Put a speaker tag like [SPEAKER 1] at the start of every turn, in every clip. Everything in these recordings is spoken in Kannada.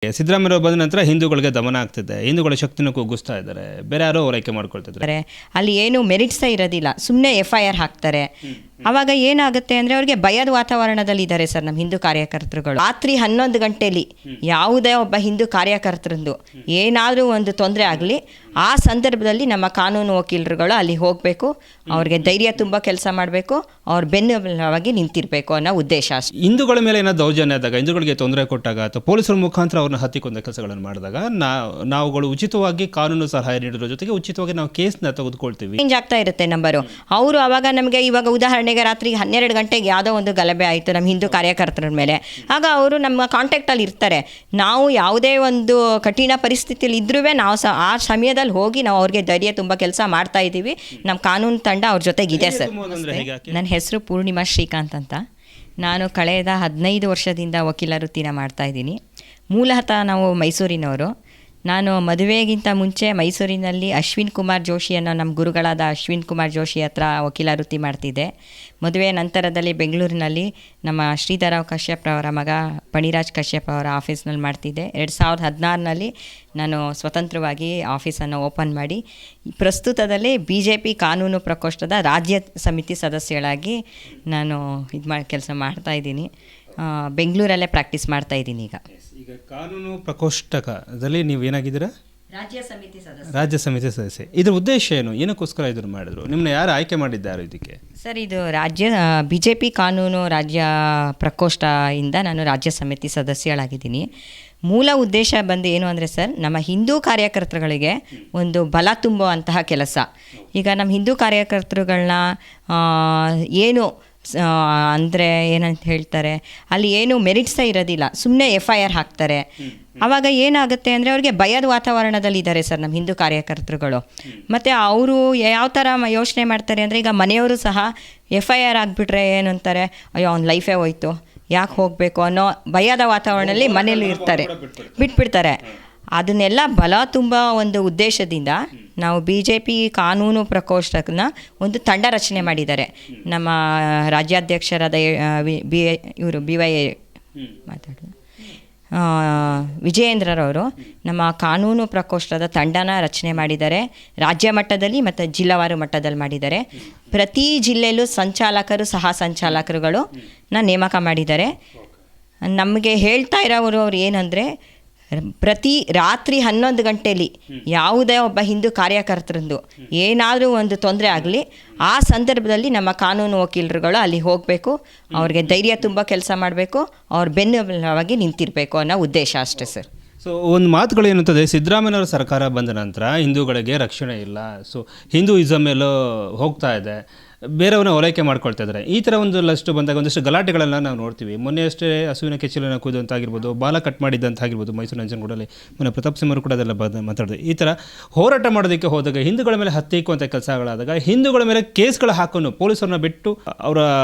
[SPEAKER 1] ಸಿದ್ದರಾಮಯ್ಯ ಬಂದ ನಂತರ ಹಿಂದೂಗಳಿಗೆ ದಮನ ಆಗ್ತಿದೆ, ಹಿಂದೂಗಳ ಶಕ್ತಿನ ಕುಗ್ಗಿಸ್ತಾ ಇದ್ದಾರೆ, ಬೇರೆ ಯಾರೋ ಓಲೈಕೆ ಮಾಡ್ಕೊಳ್ತಿದ್ದಾರೆ.
[SPEAKER 2] ಅಲ್ಲಿ ಏನು ಮೆರಿಟ್ಸೇ ಇರೋದಿಲ್ಲ, ಸುಮ್ಮನೆ FIR ಹಾಕ್ತಾರೆ. ಅವಾಗ ಏನಾಗುತ್ತೆ ಅಂದರೆ ಅವ್ರಿಗೆ ಭಯದ ವಾತಾವರಣದಲ್ಲಿ ಇದ್ದಾರೆ ಸರ್ ನಮ್ಮ ಹಿಂದೂ ಕಾರ್ಯಕರ್ತರುಗಳು. ರಾತ್ರಿ 11 ಗಂಟೆಯಲ್ಲಿ ಯಾವುದೇ ಒಬ್ಬ ಹಿಂದೂ ಕಾರ್ಯಕರ್ತರಂದು ಏನಾದರೂ ಒಂದು ತೊಂದರೆ ಆಗಲಿ, ಆ ಸಂದರ್ಭದಲ್ಲಿ ನಮ್ಮ ಕಾನೂನು ವಕೀಲರುಗಳು ಅಲ್ಲಿ ಹೋಗಬೇಕು, ಅವ್ರಿಗೆ ಧೈರ್ಯ ತುಂಬ ಕೆಲಸ ಮಾಡಬೇಕು, ಅವ್ರ ಬೆನ್ನೆಲುಬಾಗಿ ನಿಂತಿರಬೇಕು ಅನ್ನೋ ಉದ್ದೇಶ ಅಷ್ಟೇ.
[SPEAKER 1] ಹಿಂದೂಗಳ ಮೇಲೆ ಏನಾದ್ರು ದೌರ್ಜನ್ಯ ಆದಾಗ, ಹಿಂದೂಗಳಿಗೆ ತೊಂದರೆ ಕೊಟ್ಟಾಗ ಅಥವಾ ಪೊಲೀಸರ ಮುಖಾಂತರ ಅವ್ರನ್ನ ಹತ್ತಿಕೊಂಡ ಕೆಲಸಗಳನ್ನು ಮಾಡಿದಾಗ ನಾವುಗಳು ಉಚಿತವಾಗಿ ಕಾನೂನು ಸಲಹೆ ನೀಡೋದ್ರ ಜೊತೆಗೆ ಉಚಿತವಾಗಿ ನಾವು ಕೇಸ್ನ ತೆಗೆದುಕೊಳ್ತೀವಿ.
[SPEAKER 2] ಚೇಂಜ್ ಆಗ್ತಾ ಇರುತ್ತೆ ನಂಬರು. ಅವರು ಆವಾಗ ನಮಗೆ ಇವಾಗ ಉದಾಹರಣೆಗೆ ರಾತ್ರಿ 12 ಗಂಟೆಗೆ ಯಾವುದೋ ಒಂದು ಗಲಭೆ ಆಯಿತು ನಮ್ಮ ಹಿಂದೂ ಕಾರ್ಯಕರ್ತರ ಮೇಲೆ, ಆಗ ಅವರು ನಮ್ಮ ಕಾಂಟ್ಯಾಕ್ಟಲ್ಲಿ ಇರ್ತಾರೆ. ನಾವು ಯಾವುದೇ ಒಂದು ಕಠಿಣ ಪರಿಸ್ಥಿತಿಯಲ್ಲಿ ಇದ್ರೂ ನಾವು ಆ ಸಮಯದಲ್ಲಿ ಹೋಗಿ ನಾವು ಅವ್ರಿಗೆ ಧೈರ್ಯ ತುಂಬ ಕೆಲಸ ಮಾಡ್ತಾ ಇದ್ದೀವಿ. ನಮ್ಮ ಕಾನೂನು ತಂಡ ಅವ್ರ ಜೊತೆಗಿದೆ ಸರ್. ನನ್ನ ಹೆಸರು ಪೂರ್ಣಿಮಾ ಶ್ರೀಕಾಂತ್ ಅಂತ. ನಾನು ಕಳೆದ 15 ವರ್ಷದಿಂದ ವಕೀಲ ವೃತ್ತಿನ ಮಾಡ್ತಾಯಿದ್ದೀನಿ. ಮೂಲತಃ ನಾವು ಮೈಸೂರಿನವರು. ನಾನು ಮದುವೆಗಿಂತ ಮುಂಚೆ ಮೈಸೂರಿನಲ್ಲಿ ಅಶ್ವಿನ್ ಕುಮಾರ್ ಜೋಶಿ ಅನ್ನೋ ನಮ್ಮ ಗುರುಗಳಾದ ಅಶ್ವಿನ್ ಕುಮಾರ್ ಜೋಶಿ ಹತ್ರ ವಕೀಲ ವೃತ್ತಿ ಮಾಡ್ತಿದ್ದೆ. ಮದುವೆ ನಂತರದಲ್ಲಿ ಬೆಂಗಳೂರಿನಲ್ಲಿ ನಮ್ಮ ಶ್ರೀಧರ ಕಶ್ಯಪ್ ಅವರ ಮಗ ಪಣಿರಾಜ್ ಕಶ್ಯಪ್ ಅವರ ಆಫೀಸ್ನಲ್ಲಿ ಮಾಡ್ತಿದ್ದೆ. 2016ರಲ್ಲಿ ನಾನು ಸ್ವತಂತ್ರವಾಗಿ ಆಫೀಸನ್ನು ಓಪನ್ ಮಾಡಿ ಪ್ರಸ್ತುತದಲ್ಲಿ BJP ಕಾನೂನು ಪ್ರಕೋಷ್ಠದ ರಾಜ್ಯ ಸಮಿತಿ ಸದಸ್ಯಳಾಗಿ ನಾನು ಕೆಲಸ ಮಾಡ್ತಾಯಿದ್ದೀನಿ. ಬೆಂಗಳೂರಲ್ಲೇ ಪ್ರಾಕ್ಟೀಸ್ ಮಾಡ್ತಾಯಿದ್ದೀನಿ.
[SPEAKER 1] ಈಗ ಕಾನೂನು ಪ್ರಕೋಷ್ಠಕದಲ್ಲಿ ನೀವು ಏನಾಗಿದ್ದೀರಾ? ರಾಜ್ಯ ಸಮಿತಿ ಸದಸ್ಯ. ಇದ್ರ ಉದ್ದೇಶ ಏನು? ಏನಕ್ಕೋಸ್ಕರ ಇದನ್ನು ಮಾಡಿದ್ರು? ನಿಮ್ಮನ್ನ ಯಾರು ಆಯ್ಕೆ ಮಾಡಿದ್ದಾರೆ ಇದಕ್ಕೆ?
[SPEAKER 2] ಸರ್, ಇದು BJP ಕಾನೂನು ರಾಜ್ಯ ಪ್ರಕೋಷ್ಠದಿಂದ ನಾನು ರಾಜ್ಯ ಸಮಿತಿ ಸದಸ್ಯಳಾಗಿದ್ದೀನಿ. ಮೂಲ ಉದ್ದೇಶ ಬಂದು ಏನು ಅಂದರೆ ಸರ್, ನಮ್ಮ ಹಿಂದೂ ಕಾರ್ಯಕರ್ತರುಗಳಿಗೆ ಒಂದು ಬಲ ತುಂಬುವಂತಹ ಕೆಲಸ. ಈಗ ನಮ್ಮ ಹಿಂದೂ ಕಾರ್ಯಕರ್ತರುಗಳನ್ನ ಏನು ಅಂದರೆ ಏನಂತ ಹೇಳ್ತಾರೆ, ಅಲ್ಲಿ ಏನು ಮೆರಿಟ್ಸೇ ಇರೋದಿಲ್ಲ, ಸುಮ್ಮನೆ FIR ಹಾಕ್ತಾರೆ. ಆವಾಗ ಏನಾಗುತ್ತೆ ಅಂದರೆ ಅವ್ರಿಗೆ ಭಯದ ವಾತಾವರಣದಲ್ಲಿ ಇದ್ದಾರೆ ಸರ್ ನಮ್ಮ ಹಿಂದೂ ಕಾರ್ಯಕರ್ತರುಗಳು. ಮತ್ತು ಅವರು ಯಾವ ಥರ ಯೋಚನೆ ಮಾಡ್ತಾರೆ ಅಂದರೆ, ಈಗ ಮನೆಯವರು ಸಹ FIR ಆಗಿಬಿಟ್ರೆ ಏನು ಅಂತಾರೆ, ಅಯ್ಯೋ ಅವ್ನ ಲೈಫೇ ಹೋಯ್ತು, ಯಾಕೆ ಹೋಗಬೇಕು ಅನ್ನೋ ಭಯದ ವಾತಾವರಣದಲ್ಲಿ ಮನೇಲಿ ಇರ್ತಾರೆ, ಬಿಟ್ಬಿಡ್ತಾರೆ. ಅದನ್ನೆಲ್ಲ ಬಲ ತುಂಬ ಒಂದು ಉದ್ದೇಶದಿಂದ ನಾವು BJP ಕಾನೂನು ಪ್ರಕೋಷ್ಠಕನ ಒಂದು ತಂಡ ರಚನೆ ಮಾಡಿದ್ದಾರೆ. ನಮ್ಮ ರಾಜ್ಯಾಧ್ಯಕ್ಷರಾದ BY ವಿಜಯೇಂದ್ರರವರು ನಮ್ಮ ಕಾನೂನು ಪ್ರಕೋಷ್ಠದ ತಂಡನ ರಚನೆ ಮಾಡಿದ್ದಾರೆ. ರಾಜ್ಯ ಮಟ್ಟದಲ್ಲಿ ಮತ್ತು ಜಿಲ್ಲಾವಾರು ಮಟ್ಟದಲ್ಲಿ ಮಾಡಿದ್ದಾರೆ. ಪ್ರತಿ ಜಿಲ್ಲೆಯಲ್ಲೂ ಸಂಚಾಲಕರು ಸಹ ಸಂಚಾಲಕರುಗಳು ನೇಮಕ ಮಾಡಿದ್ದಾರೆ. ನಮಗೆ ಹೇಳ್ತಾ ಇರೋರು ಅವ್ರು ಏನಂದರೆ, ಪ್ರತಿ ರಾತ್ರಿ 11 ಗಂಟೆಯಲ್ಲಿ ಯಾವುದೇ ಒಬ್ಬ ಹಿಂದೂ ಕಾರ್ಯಕರ್ತರಂದು ಏನಾದರೂ ಒಂದು ತೊಂದರೆ ಆಗಲಿ, ಆ ಸಂದರ್ಭದಲ್ಲಿ ನಮ್ಮ ಕಾನೂನು ವಕೀಲರುಗಳು ಅಲ್ಲಿ ಹೋಗಬೇಕು, ಅವ್ರಿಗೆ ಧೈರ್ಯ ತುಂಬ ಕೆಲಸ ಮಾಡಬೇಕು, ಅವ್ರ ಬೆನ್ನೆಲುಬಾಗಿ ನಿಂತಿರಬೇಕು ಅನ್ನೋ ಉದ್ದೇಶ ಅಷ್ಟೇ ಸರ್.
[SPEAKER 1] ಸೊ ಒಂದು ಮಾತುಗಳು ಏನಂತಂದರೆ, ಸಿದ್ದರಾಮಯ್ಯನವರ ಸರ್ಕಾರ ಬಂದ ನಂತರ ಹಿಂದೂಗಳಿಗೆ ರಕ್ಷಣೆ ಇಲ್ಲ, ಸೊ ಹಿಂದೂಯಿಸಮ್ ಎಲ್ಲೋ ಹೋಗ್ತಾ ಇದೆ, ಬೇರೆಯವ್ರನ್ನ ಓಲೈಕೆ ಮಾಡ್ಕೊಳ್ತಾ ಇದ್ದಾರೆ. ಈ ಥರ ಒಂದಷ್ಟು ಬಂದಾಗ ಒಂದಷ್ಟು ಗಲಾಟೆಗಳನ್ನು ನಾವು ನೋಡ್ತೀವಿ. ಮೊನ್ನೆ ಅಷ್ಟೇ ಹಸುವಿನ ಕೆಚ್ಚಲನ್ನು ಕೂದಂತಾಗಿರ್ಬೋದು, ಬಾಲ ಕಟ್ ಮಾಡಿದ್ದಂತಾಗಿರ್ಬೋದು, ಮೈಸೂರು ನಂಜನಗೂಡಲ್ಲಿ ಮೊನ್ನೆ ಪ್ರತಾಪ್ ಸಿಂಹರು ಕೂಡ ಅದೆಲ್ಲ ಮಾತಾಡಿದೆ. ಈ ಥರ ಹೋರಾಟ ಮಾಡೋದಕ್ಕೆ ಹೋದಾಗ ಹಿಂದೂಗಳ ಮೇಲೆ ಹತ್ತಿಕ್ಕುವಂಥ ಕೆಲಸಗಳಾದಾಗ, ಹಿಂದೂಗಳ ಮೇಲೆ ಕೇಸ್ಗಳು ಹಾಕೊಂಡು ಪೊಲೀಸರನ್ನ ಬಿಟ್ಟು ಅವರ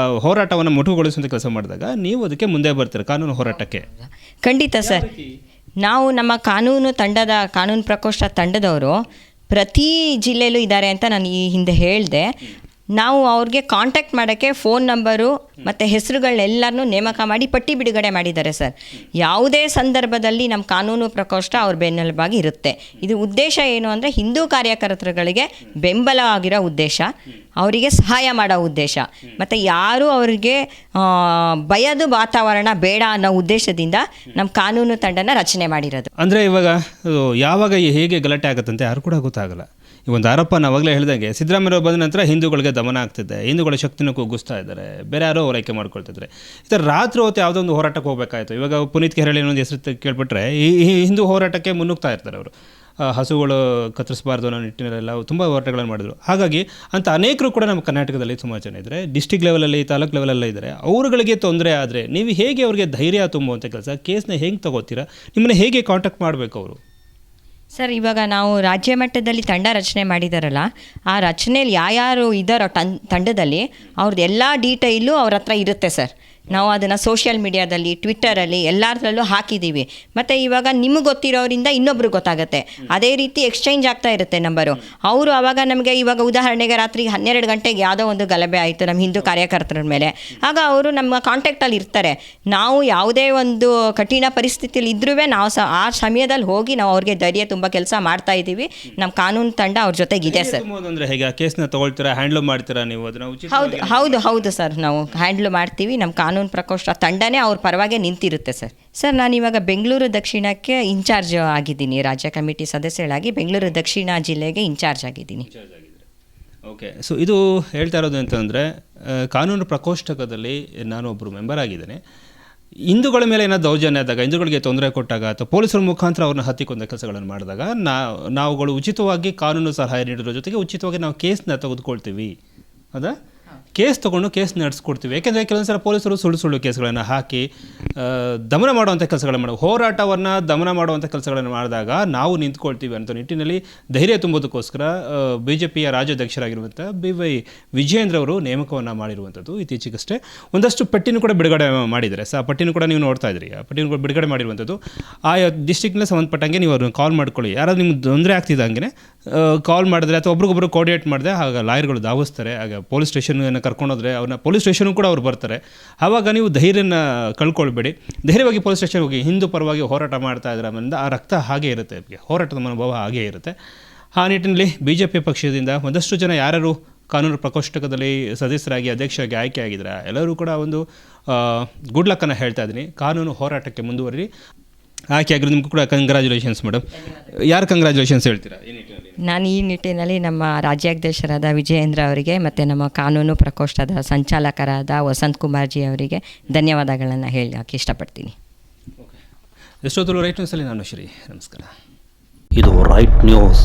[SPEAKER 1] ಹೋರಾಟವನ್ನು ಮೊಟಕುಗೊಳಿಸುವಂಥ ಕೆಲಸ ಮಾಡಿದಾಗ ನೀವು ಅದಕ್ಕೆ ಮುಂದೆ ಬರ್ತೀರ ಕಾನೂನು ಹೋರಾಟಕ್ಕೆ?
[SPEAKER 2] ಖಂಡಿತ ಸರ್. ನಾವು ನಮ್ಮ ಕಾನೂನು ಪ್ರಕೋಷ್ಠ ತಂಡದವರು ಪ್ರತಿ ಜಿಲ್ಲೆಯಲ್ಲೂ ಇದ್ದಾರೆ ಅಂತ ನಾನು ಈ ಹಿಂದೆ ಹೇಳಿದೆ. ನಾವು ಅವ್ರಿಗೆ ಕಾಂಟ್ಯಾಕ್ಟ್ ಮಾಡೋಕ್ಕೆ ಫೋನ್ ನಂಬರು ಮತ್ತು ಹೆಸರುಗಳನ್ನೆಲ್ಲರನ್ನೂ ನೇಮಕ ಮಾಡಿ ಪಟ್ಟಿ ಬಿಡುಗಡೆ ಮಾಡಿದ್ದಾರೆ ಸರ್. ಯಾವುದೇ ಸಂದರ್ಭದಲ್ಲಿ ನಮ್ಮ ಕಾನೂನು ಪ್ರಕೋಷ್ಠ ಅವ್ರ ಬೆನ್ನೆಲುಬಾಗಿ ಇರುತ್ತೆ. ಇದು ಉದ್ದೇಶ ಏನು ಅಂದರೆ, ಹಿಂದೂ ಕಾರ್ಯಕರ್ತರುಗಳಿಗೆ ಬೆಂಬಲ ಆಗಿರೋ ಉದ್ದೇಶ, ಅವರಿಗೆ ಸಹಾಯ ಮಾಡೋ ಉದ್ದೇಶ, ಮತ್ತು ಯಾರೂ ಅವರಿಗೆ ಭಯದ ವಾತಾವರಣ ಬೇಡ ಅನ್ನೋ ಉದ್ದೇಶದಿಂದ ನಮ್ಮ ಕಾನೂನು ತಂಡನ ರಚನೆ ಮಾಡಿರೋದು.
[SPEAKER 1] ಅಂದರೆ ಯಾವಾಗ ಹೇಗೆ ಗಲಾಟೆ ಆಗುತ್ತಂತೆ ಯಾರು ಕೂಡ ಗೊತ್ತಾಗಲ್ಲ. ಈ ಒಂದು ಆರೋಪ ನಾವಾಗಲೇ ಹೇಳಿದಂಗೆ, ಸಿದ್ದರಾಮಯ್ಯ ಬಂದ ನಂತರ ಹಿಂದೂಗಳಿಗೆ ದಮನ ಆಗ್ತಿದೆ, ಹಿಂದೂಗಳ ಶಕ್ತಿನ ಕುಗ್ಗಿಸ್ತಾ ಇದ್ದಾರೆ, ಬೇರೆ ಯಾರೋ ಓಲೈಕೆ ಮಾಡ್ಕೊಳ್ತಿದ್ದಾರೆ. ಈ ಥರ ರಾತ್ರಿ ಹೊತ್ತು ಯಾವುದೋ ಒಂದು ಹೋರಾಟಕ್ಕೆ ಹೋಗಬೇಕಾಯಿತು. ಇವಾಗ ಪುನೀತ್ ಕೆರಳಿ ಅನ್ನೊಂದು ಹೆಸರು ಕೇಳ್ಬಿಟ್ರೆ ಈ ಹಿಂದೂ ಹೋರಾಟಕ್ಕೆ ಮುನ್ನುಗ್ತಾ ಇರ್ತಾರೆ ಅವರು. ಹಸುಗಳು ಕತ್ತರಿಸಬಾರ್ದು ಅನ್ನೋ ನಿಟ್ಟಿನಲ್ಲೆಲ್ಲ ತುಂಬ ಹೋರಾಟಗಳನ್ನು ಮಾಡಿದ್ರು. ಹಾಗಾಗಿ ಅಂತ ಅನೇಕರು ಕೂಡ ನಮ್ಮ ಕರ್ನಾಟಕದಲ್ಲಿ ತುಂಬ ಜನ ಇದ್ದಾರೆ, ಡಿಸ್ಟಿಕ್ ಲೆವೆಲಲ್ಲಿ, ತಾಲೂಕು ಲೆವೆಲಲ್ಲೇ ಇದ್ದಾರೆ. ಅವ್ರುಗಳಿಗೆ ತೊಂದರೆ ಆದರೆ ನೀವು ಹೇಗೆ ಅವ್ರಿಗೆ ಧೈರ್ಯ ತುಂಬುವಂಥ ಕೆಲಸ, ಕೇಸ್ನ ಹೇಗೆ ತಗೋತೀರಾ, ನಿಮ್ಮನ್ನು ಹೇಗೆ ಕಾಂಟ್ಯಾಕ್ಟ್ ಮಾಡಬೇಕು ಅವರು?
[SPEAKER 2] ಸರ್, ಇವಾಗ ನಾವು ರಾಜ್ಯ ಮಟ್ಟದಲ್ಲಿ ತಂಡ ರಚನೆ ಮಾಡಿದಾರಲ್ಲ, ಆ ರಚನೆಯಲ್ಲಿ ಯಾರ್ಯಾರು ಇದ್ದಾರೋ ತಂಡದಲ್ಲಿ ಅವ್ರದ್ದು ಎಲ್ಲ ಡೀಟೈಲು ಅವ್ರ ಹತ್ರ ಇರುತ್ತೆ ಸರ್. ನಾವು ಅದನ್ನು ಸೋಷಿಯಲ್ ಮೀಡಿಯಾದಲ್ಲಿ, ಟ್ವಿಟ್ಟರಲ್ಲಿ ಎಲ್ಲರಲ್ಲೂ ಹಾಕಿದ್ದೀವಿ. ಮತ್ತು ಇವಾಗ ನಿಮಗೆ ಗೊತ್ತಿರೋರಿಂದ ಇನ್ನೊಬ್ರಿಗೆ ಗೊತ್ತಾಗುತ್ತೆ. ಅದೇ ರೀತಿ ಎಕ್ಸ್ಚೇಂಜ್ ಆಗ್ತಾ ಇರುತ್ತೆ ನಂಬರು. ಅವರು ಆವಾಗ ನಮಗೆ ಇವಾಗ ಉದಾಹರಣೆಗೆ ರಾತ್ರಿ 12 ಗಂಟೆಗೆ ಯಾವುದೋ ಒಂದು ಗಲಭೆ ಆಯಿತು ನಮ್ಮ ಹಿಂದೂ ಕಾರ್ಯಕರ್ತರ ಮೇಲೆ. ಆಗ ಅವರು ನಮ್ಮ ಕಾಂಟ್ಯಾಕ್ಟಲ್ಲಿ ಇರ್ತಾರೆ. ನಾವು ಯಾವುದೇ ಒಂದು ಕಠಿಣ ಪರಿಸ್ಥಿತಿಯಲ್ಲಿ ಇದ್ರೂ ನಾವು ಆ ಸಮಯದಲ್ಲಿ ಹೋಗಿ ನಾವು ಅವ್ರಿಗೆ ಧೈರ್ಯ ತುಂಬ ಕೆಲಸ ಮಾಡ್ತಾ ಇದ್ದೀವಿ. ನಮ್ಮ ಕಾನೂನು ತಂಡ ಅವ್ರ ಜೊತೆಗಿದೆ ಸರ್.
[SPEAKER 1] ಅಂದರೆ ಹೇಗೆ ಕೇಸ್ನ ತಗೊಳ್ತೀರಾ, ಹ್ಯಾಂಡ್ಲ್ ಮಾಡ್ತೀರಾ ನೀವು ಅದನ್ನು?
[SPEAKER 2] ಹೌದು ಸರ್, ನಾವು ಹ್ಯಾಂಡ್ಲ್ ಮಾಡ್ತೀವಿ. ನಮ್ಮ ಕಾನೂನು ಪ್ರಕೋಷ್ಠ ತಂಡನೇ ಅವ್ರ ಪರವಾಗಿ ನಿಂತಿರುತ್ತೆ ಸರ್. ಸರ್, ನಾನಿವಾಗ ಬೆಂಗಳೂರು ದಕ್ಷಿಣಕ್ಕೆ ಇನ್ಚಾರ್ಜ್ ಆಗಿದ್ದೀನಿ. ರಾಜ್ಯ ಕಮಿಟಿ ಸದಸ್ಯರಾಗಿ ಬೆಂಗಳೂರು ದಕ್ಷಿಣ ಜಿಲ್ಲೆಗೆ ಇನ್ಚಾರ್ಜ್ ಆಗಿದ್ದೀನಿ.
[SPEAKER 1] ಓಕೆ. ಸೊ ಇದು ಹೇಳ್ತಾ ಇರೋದು ಅಂತಂದರೆ, ಕಾನೂನು ಪ್ರಕೋಷ್ಠಕದಲ್ಲಿ ನಾನೊಬ್ಬರು ಮೆಂಬರ್ ಆಗಿದ್ದೇನೆ. ಹಿಂದೂಗಳ ಮೇಲೆ ಏನಾದ್ರು ದೌರ್ಜನ್ಯ ಆದಾಗ, ಹಿಂದೂಗಳಿಗೆ ತೊಂದರೆ ಕೊಟ್ಟಾಗ ಅಥವಾ ಪೊಲೀಸರ ಮುಖಾಂತರ ಅವ್ರನ್ನ ಹತ್ತಿಕೊಂಡ ಕೆಲಸಗಳನ್ನು ಮಾಡಿದಾಗ ನಾವುಗಳು ಉಚಿತವಾಗಿ ಕಾನೂನು ಸಲಹೆ ನೀಡೋದ್ರ ಜೊತೆಗೆ ಉಚಿತವಾಗಿ ನಾವು ಕೇಸ್ನ ತೆಗೆದುಕೊಳ್ತೀವಿ. ಹೌದಾ? ಕೇಸ್ ತೊಗೊಂಡು ಕೇಸ್ ನಡೆಸ್ಕೊಡ್ತೀವಿ. ಯಾಕೆಂದರೆ ಕೆಲವೊಂದು ಸಲ ಪೊಲೀಸರು ಸುಳ್ಳು ಕೇಸ್ಗಳನ್ನು ಹಾಕಿ ದಮನ ಮಾಡುವಂಥ ಕೆಲಸಗಳನ್ನು ಮಾಡಿ, ಹೋರಾಟವನ್ನು ದಮನ ಮಾಡುವಂಥ ಕೆಲಸಗಳನ್ನು ಮಾಡಿದಾಗ ನಾವು ನಿಂತ್ಕೊಳ್ತೀವಿ ಅಂತ ನಿಟ್ಟಿನಲ್ಲಿ ಧೈರ್ಯ ತುಂಬೋದಕ್ಕೋಸ್ಕರ BJPಯ ರಾಜ್ಯಾಧ್ಯಕ್ಷರಾಗಿರುವಂಥ BY ವಿಜಯೇಂದ್ರ ಅವರು ನೇಮಕವನ್ನು ಮಾಡಿರುವಂಥದ್ದು. ಇತ್ತೀಚೆಗಷ್ಟೇ ಒಂದಷ್ಟು ಪಟ್ಟಿನೂ ಕೂಡ ಬಿಡುಗಡೆ ಮಾಡಿದ್ದಾರೆ. ಆ ಪಟ್ಟಿನೂ ಕೂಡ ನೀವು ನೋಡ್ತಾ ಇದ್ರಿ. ಆ ಪಟ್ಟಿನೂ ಕೂಡ ಬಿಡುಗಡೆ ಮಾಡಿರುವಂಥದ್ದು. ಆಯಾ ಡಿಸ್ಟ್ರಿಕ್ಟ್ನ ಸಂಬಂಧಪಟ್ಟಂಗೆ ನೀವು ಅವ್ರನ್ನ ಕಾಲ್ ಮಾಡ್ಕೊಳ್ಳಿ. ಯಾರಾದ್ರು ನಿಮ್ಗೆ ತೊಂದರೆ ಆಗ್ತಿದ್ದಂಗೆ ಕಾಲ್ ಮಾಡಿದ್ರೆ ಅಥವಾ ಒಬ್ರಿಗೊಬ್ರು ಕೋಆರ್ಡಿನೇಟ್ ಮಾಡಿದ್ರೆ ಆಗ ಲಾಯರ್ಗಳು ಧಾವಿಸ್ತಾರೆ. ಆಗ ಪೊಲೀಸ್ ಸ್ಟೇಷನ್ಗೆ ಕರ್ಕೊಂಡೋದ್ರೆ ಅವ್ರನ್ನ ಪೊಲೀಸ್ ಸ್ಟೇಷನ್ ಕೂಡ ಅವ್ರು ಬರ್ತಾರೆ. ಆವಾಗ ನೀವು ಧೈರ್ಯನ ಕಳ್ಕೊಳ್ಬೇಡಿ. ಧೈರ್ಯವಾಗಿ ಪೊಲೀಸ್ ಸ್ಟೇಷನ್ ಹೋಗಿ. ಹಿಂದೂ ಪರವಾಗಿ ಹೋರಾಟ ಮಾಡ್ತಾ ಇದ್ರೆ ಆ ರಕ್ತ ಹಾಗೇ ಇರುತ್ತೆ, ಹೋರಾಟದ ಮನೋಭಾವ ಹಾಗೇ ಇರುತ್ತೆ. ಆ ನಿಟ್ಟಿನಲ್ಲಿ BJP ಪಕ್ಷದಿಂದ ಒಂದಷ್ಟು ಜನ ಯಾರು ಕಾನೂನು ಪ್ರಕೋಷ್ಠಕದಲ್ಲಿ ಸದಸ್ಯರಾಗಿ ಅಧ್ಯಕ್ಷರಾಗಿ ಆಯ್ಕೆ ಆಗಿದ್ದಾರೆ ಎಲ್ಲರೂ ಕೂಡ ಒಂದು ಗುಡ್ ಲಕ್ಕನ್ನು ಹೇಳ್ತಾ ಇದ್ದೀನಿ. ಕಾನೂನು ಹೋರಾಟಕ್ಕೆ ಮುಂದುವರಿ. ಆಯ್ಕೆ ಆಗಿರೋದು ನಿಮಗೂ ಕೂಡ ಕಂಗ್ರ್ಯಾಚುಲೇಷನ್ಸ್ ಮೇಡಮ್. ಯಾರು ಕಂಗ್ರ್ಯಾಚುಲೇಷನ್ಸ್ ಹೇಳ್ತೀರಾ ಈ ನಿಟ್ಟಿನಲ್ಲಿ?
[SPEAKER 2] ನಾನು ಈ ನಿಟ್ಟಿನಲ್ಲಿ ನಮ್ಮ ರಾಜ್ಯಾಧ್ಯಕ್ಷರಾದ ವಿಜಯೇಂದ್ರ ಅವರಿಗೆ ಮತ್ತು ನಮ್ಮ ಕಾನೂನು ಪ್ರಕೋಷ್ಠದ ಸಂಚಾಲಕರಾದ ವಸಂತ್ ಕುಮಾರ್ಜಿ ಅವರಿಗೆ ಧನ್ಯವಾದಗಳನ್ನು ಹೇಳಕ್ಕೆ ಇಷ್ಟಪಡ್ತೀನಿ.
[SPEAKER 1] ಎಷ್ಟೊತ್ತಲು ರೈಟ್ ನ್ಯೂಸಲ್ಲಿ ನಾನು ಶ್ರೀ. ನಮಸ್ಕಾರ.
[SPEAKER 3] ಇದು ರೈಟ್ ನ್ಯೂಸ್.